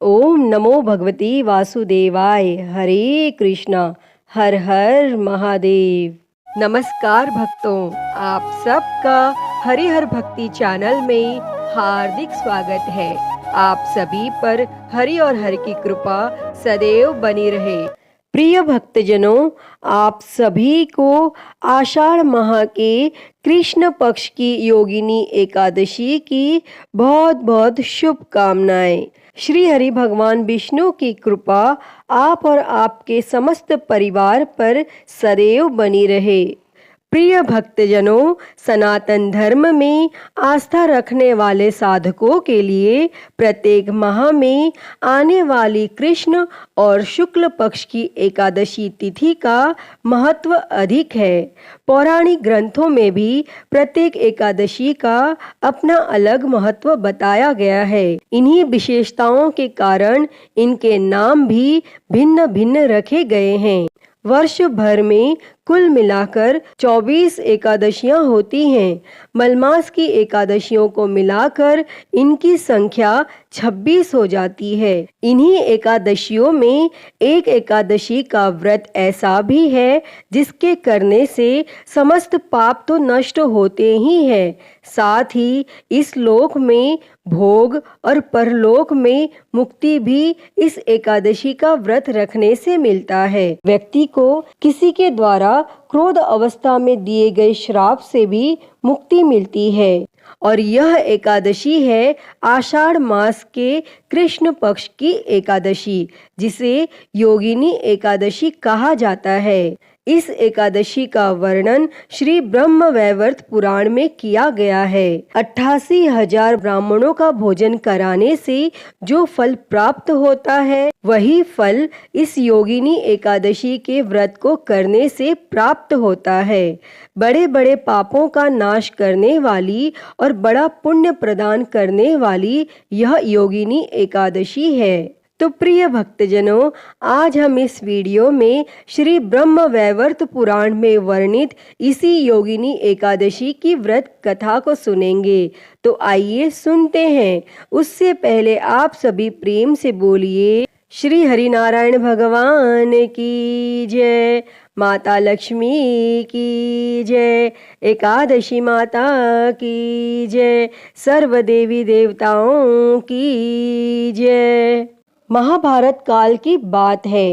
ओम नमो भगवती वासुदेवाय। हरे कृष्णा। हर हर महादेव। नमस्कार भक्तों, आप सबका हरिहर भक्ति चैनल में हार्दिक स्वागत है। आप सभी पर हरि और हर की कृपा सदैव बनी रहे। प्रिय भक्तजनों, आप सभी को आषाढ़ माह के कृष्ण पक्ष की योगिनी एकादशी की बहुत बहुत शुभकामनाएं। श्री हरि भगवान विष्णु की कृपा आप और आपके समस्त परिवार पर सदैव बनी रहे। प्रिय भक्तजनों, सनातन धर्म में आस्था रखने वाले साधकों के लिए प्रत्येक माह में आने वाली कृष्ण और शुक्ल पक्ष की एकादशी तिथि का महत्व अधिक है। पौराणिक ग्रंथों में भी प्रत्येक एकादशी का अपना अलग महत्व बताया गया है। इन्हीं विशेषताओं के कारण इनके नाम भी भिन्न भिन्न रखे गए हैं। वर्ष भर में कुल मिलाकर 24 एकादशियां होती हैं। मलमास की एकादशियों को मिलाकर इनकी संख्या 26 हो जाती है। इन्हीं एकादशियों में एक एकादशी का व्रत ऐसा भी है जिसके करने से समस्त पाप तो नष्ट होते ही हैं, साथ ही इस लोक में भोग और परलोक में मुक्ति भी इस एकादशी का व्रत रखने से मिलता है। व्यक्ति को किसी के द्वारा क्रोध अवस्था में दिए गए श्राप से भी मुक्ति मिलती है। और यह एकादशी है आषाढ़ मास के कृष्ण पक्ष की एकादशी, जिसे योगिनी एकादशी कहा जाता है। इस एकादशी का वर्णन श्री ब्रह्म वैवर्त पुराण में किया गया है। 88,000 ब्राह्मणों का भोजन कराने से जो फल प्राप्त होता है, वही फल इस योगिनी एकादशी के व्रत को करने से प्राप्त होता है। बड़े बड़े पापों का नाश करने वाली और बड़ा पुण्य प्रदान करने वाली यह योगिनी एकादशी है। तो प्रिय भक्तजनों, आज हम इस वीडियो में श्री ब्रह्म वैवर्त पुराण में वर्णित इसी योगिनी एकादशी की व्रत कथा को सुनेंगे। तो आइए सुनते हैं। उससे पहले आप सभी प्रेम से बोलिए श्री हरिनारायण भगवान की जय, माता लक्ष्मी की जय, एकादशी माता की जय, सर्व देवी देवताओं की जय। महाभारत काल की बात है।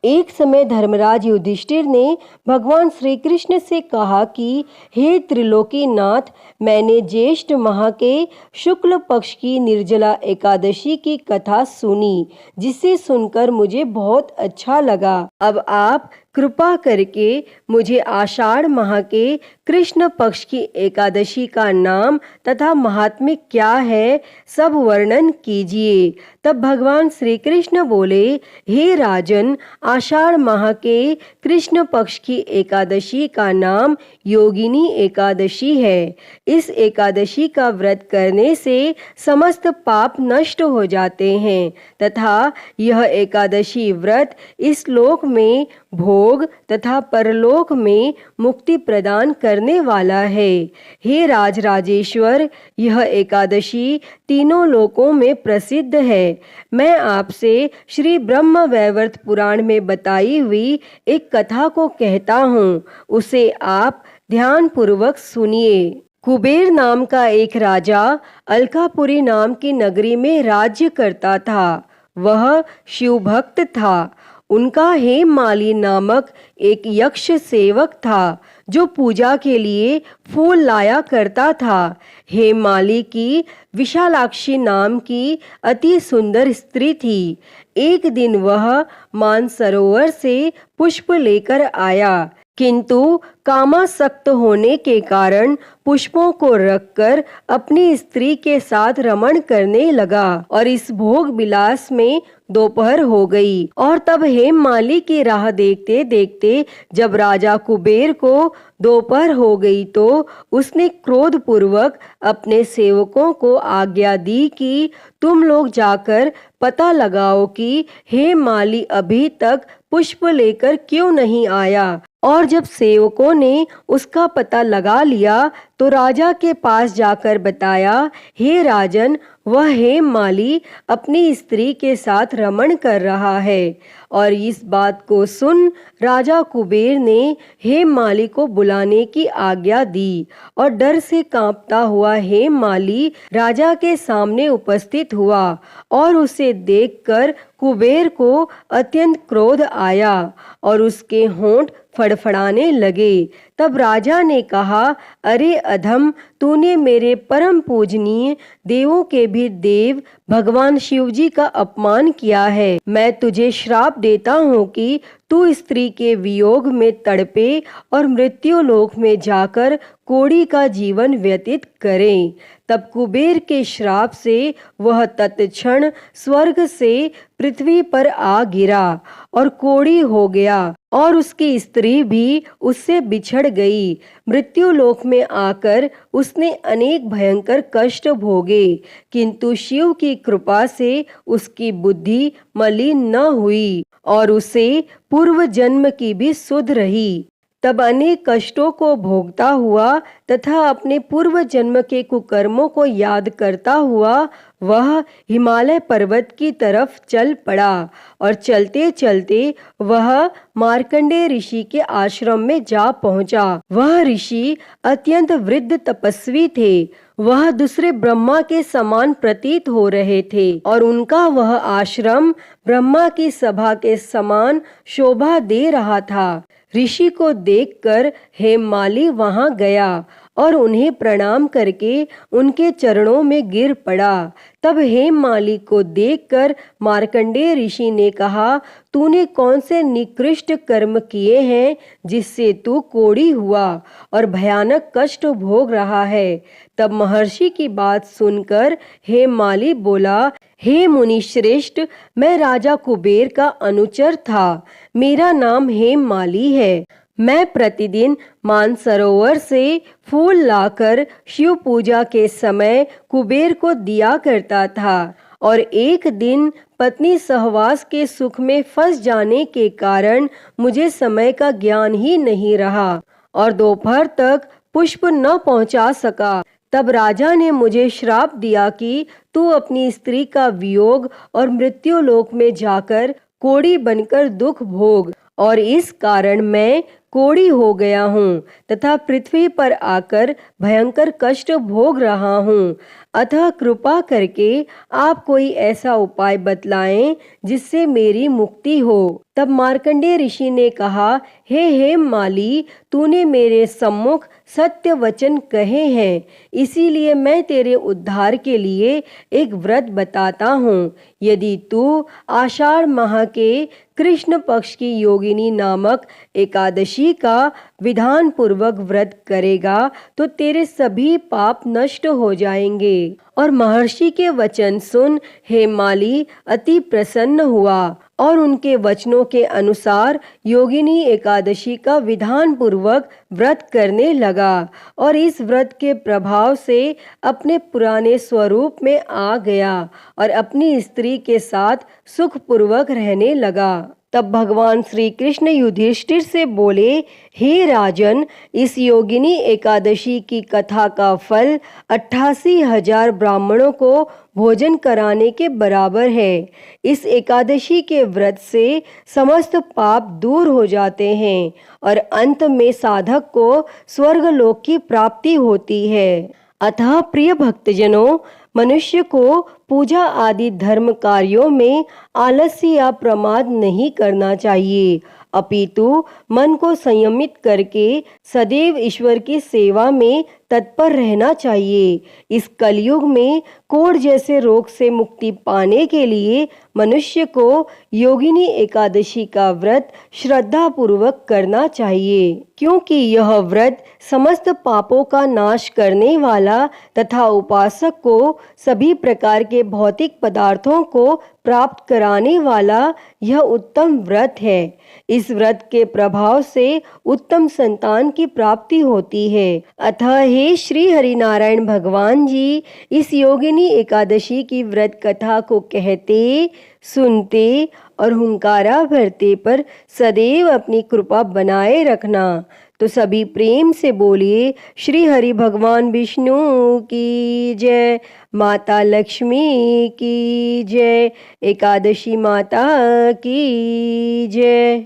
एक समय धर्मराज युधिष्ठिर ने भगवान श्री कृष्ण से कहा कि हे त्रिलोकी नाथ, मैंने ज्येष्ठ माह के शुक्ल पक्ष की निर्जला एकादशी की कथा सुनी, जिसे सुनकर मुझे बहुत अच्छा लगा। अब आप कृपा करके मुझे आषाढ़ माह के कृष्ण पक्ष की एकादशी का नाम तथा महात्म्य क्या है सब वर्णन कीजिए। तब भगवान श्री कृष्ण बोले, हे राजन, आषाढ़ माह के कृष्ण पक्ष की एकादशी का नाम योगिनी एकादशी है। इस एकादशी का व्रत करने से समस्त पाप नष्ट हो जाते हैं तथा यह एकादशी व्रत इस लोक में भोग तथा परलोक में मुक्ति प्रदान करने वाला है। हे राजराजेश्वर, यह एकादशी तीनों लोकों में प्रसिद्ध है। मैं आपसे श्री ब्रह्म वैवर्त पुराण में बताई हुई एक कथा को कहता हूँ, उसे आप ध्यान पूर्वक सुनिए। कुबेर नाम का एक राजा अलकापुरी नाम की नगरी में राज्य करता था। वह शिव भक्त था। उनका हेममाली नामक एक यक्ष सेवक था जो पूजा के लिए फूल लाया करता था। हेममाली की विशालाक्षी नाम की अति सुंदर स्त्री थी। एक दिन वह मानसरोवर से पुष्प लेकर आया, किंतु कामासक्त होने के कारण पुष्पों को रखकर अपनी स्त्री के साथ रमण करने लगा और इस भोग विलास में दोपहर हो गई। और तब हेममाली की राह देखते देखते जब राजा कुबेर को दोपहर हो गई तो उसने क्रोध पूर्वक अपने सेवकों को आज्ञा दी कि तुम लोग जाकर पता लगाओ कि हेममाली अभी तक पुष्प लेकर क्यों नहीं आया। और जब सेवकों ने उसका पता लगा लिया तो राजा के पास जाकर बताया, हे राजन, वह हेममाली अपनी स्त्री के साथ रमण कर रहा है। और इस बात को सुन राजा कुबेर ने हेममाली को बुलाने की आज्ञा दी और डर से कांपता हुआ हेममाली राजा के सामने उपस्थित हुआ और उसे देखकर कुबेर को अत्यंत क्रोध आया और उसके होंठ फड़फड़ाने लगे। तब राजा ने कहा, अरे अधम, तूने मेरे परम पूजनीय देवों के भी देव भगवान शिव जी का अपमान किया है। मैं तुझे श्राप देता हूँ कि तू स्त्री के वियोग में तड़पे और मृत्यु लोक में जाकर कोढ़ी का जीवन व्यतीत करे। तब कुबेर के श्राप से वह तत्क्षण स्वर्ग से पृथ्वी पर आ गिरा और कोढ़ी हो गया और उसकी स्त्री भी उससे बिछड़ गई। मृत्यु लोक में आकर उसने अनेक भयंकर कष्ट भोगे, किंतु शिव की कृपा से उसकी बुद्धि मलिन न हुई और उसे पूर्व जन्म की भी सुध रही। तब अनेक कष्टों को भोगता हुआ तथा अपने पूर्व जन्म के कुकर्मों को याद करता हुआ वह हिमालय पर्वत की तरफ चल पड़ा और चलते चलते वह मार्कंडेय ऋषि के आश्रम में जा पहुंचा। वह ऋषि अत्यंत वृद्ध तपस्वी थे। वह दूसरे ब्रह्मा के समान प्रतीत हो रहे थे और उनका वह आश्रम ब्रह्मा की सभा के समान शोभा दे रहा था। ऋषि को देखकर हेममाली वहां गया और उन्हें प्रणाम करके उनके चरणों में गिर पड़ा। तब हेममाली को देखकर मार्कंडेय ऋषि ने कहा, तूने कौन से निकृष्ट कर्म किए हैं जिससे तू कोढ़ी हुआ और भयानक कष्ट भोग रहा है। तब महर्षि की बात सुनकर हेममाली बोला, हे मुनि श्रेष्ठ, मैं राजा कुबेर का अनुचर था। मेरा नाम हेममाली है। मैं प्रतिदिन मानसरोवर से फूल लाकर शिव पूजा के समय कुबेर को दिया करता था और एक दिन पत्नी सहवास के सुख में फंस जाने के कारण मुझे समय का ज्ञान ही नहीं रहा और दोपहर तक पुष्प न पहुंचा सका। तब राजा ने मुझे श्राप दिया कि तू अपनी स्त्री का वियोग और मृत्यु लोक में जाकर कोढ़ी बनकर दुख भोग, और इस कारण मैं कोढ़ी हो गया हूँ तथा पृथ्वी पर आकर भयंकर कष्ट भोग रहा हूँ। अतः कृपा करके आप कोई ऐसा उपाय बतलाएं जिससे मेरी मुक्ति हो। तब मार्कंडेय ऋषि ने कहा, हे हेममाली, तूने मेरे सम्मुख सत्य वचन कहे हैं, इसीलिए मैं तेरे उद्धार के लिए एक व्रत बताता हूँ। यदि तू आषाढ़ माह के कृष्ण पक्ष की योगिनी नामक एकादशी का विधान पूर्वक व्रत करेगा तो तेरे सभी पाप नष्ट हो जाएंगे। और महर्षि के वचन सुन हेममाली अति प्रसन्न हुआ और उनके वचनों के अनुसार योगिनी एकादशी का विधान पूर्वक व्रत करने लगा और इस व्रत के प्रभाव से अपने पुराने स्वरूप में आ गया और अपनी स्त्री के साथ सुखपूर्वक रहने लगा। तब भगवान श्री कृष्ण युधिष्ठिर से बोले, हे राजन, इस योगिनी एकादशी की कथा का फल 88,000 ब्राह्मणों को भोजन कराने के बराबर है। इस एकादशी के व्रत से समस्त पाप दूर हो जाते हैं और अंत में साधक को स्वर्गलोक की प्राप्ति होती है। अतः प्रिय भक्तजनों, मनुष्य को पूजा आदि धर्म कार्यों में आलस्य या प्रमाद नहीं करना चाहिए, अपितु मन को संयमित करके सदैव ईश्वर की सेवा में तत्पर रहना चाहिए। इस कलयुग में कोढ़ जैसे रोग से मुक्ति पाने के लिए मनुष्य को योगिनी एकादशी का व्रत श्रद्धा पूर्वक करना चाहिए, क्योंकि यह व्रत समस्त पापों का नाश करने वाला तथा उपासक को सभी प्रकार के भौतिक पदार्थों को प्राप्त कराने वाला यह उत्तम व्रत है। इस व्रत के प्रभाव से उत्तम संतान की प्राप्ति होती है। अतः हे श्री हरिनारायण भगवान जी, इस योगिनी एकादशी की व्रत कथा को कहते, सुनते और हुंकारा भरते पर सदैव अपनी कृपा बनाए रखना। तो सभी प्रेम से बोलिए श्री हरि भगवान विष्णु की जय, माता लक्ष्मी की जय, एकादशी माता की जय।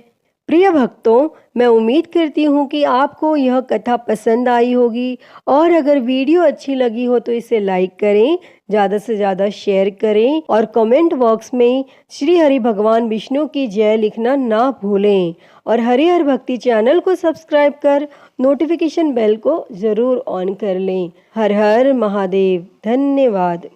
प्रिय भक्तों, मैं उम्मीद करती हूँ कि आपको यह कथा पसंद आई होगी और अगर वीडियो अच्छी लगी हो तो इसे लाइक करें, ज़्यादा से ज़्यादा शेयर करें और कमेंट बॉक्स में श्री हरि भगवान विष्णु की जय लिखना ना भूलें और हरि हर भक्ति चैनल को सब्सक्राइब कर नोटिफिकेशन बेल को ज़रूर ऑन कर लें। हर हर महादेव। धन्यवाद।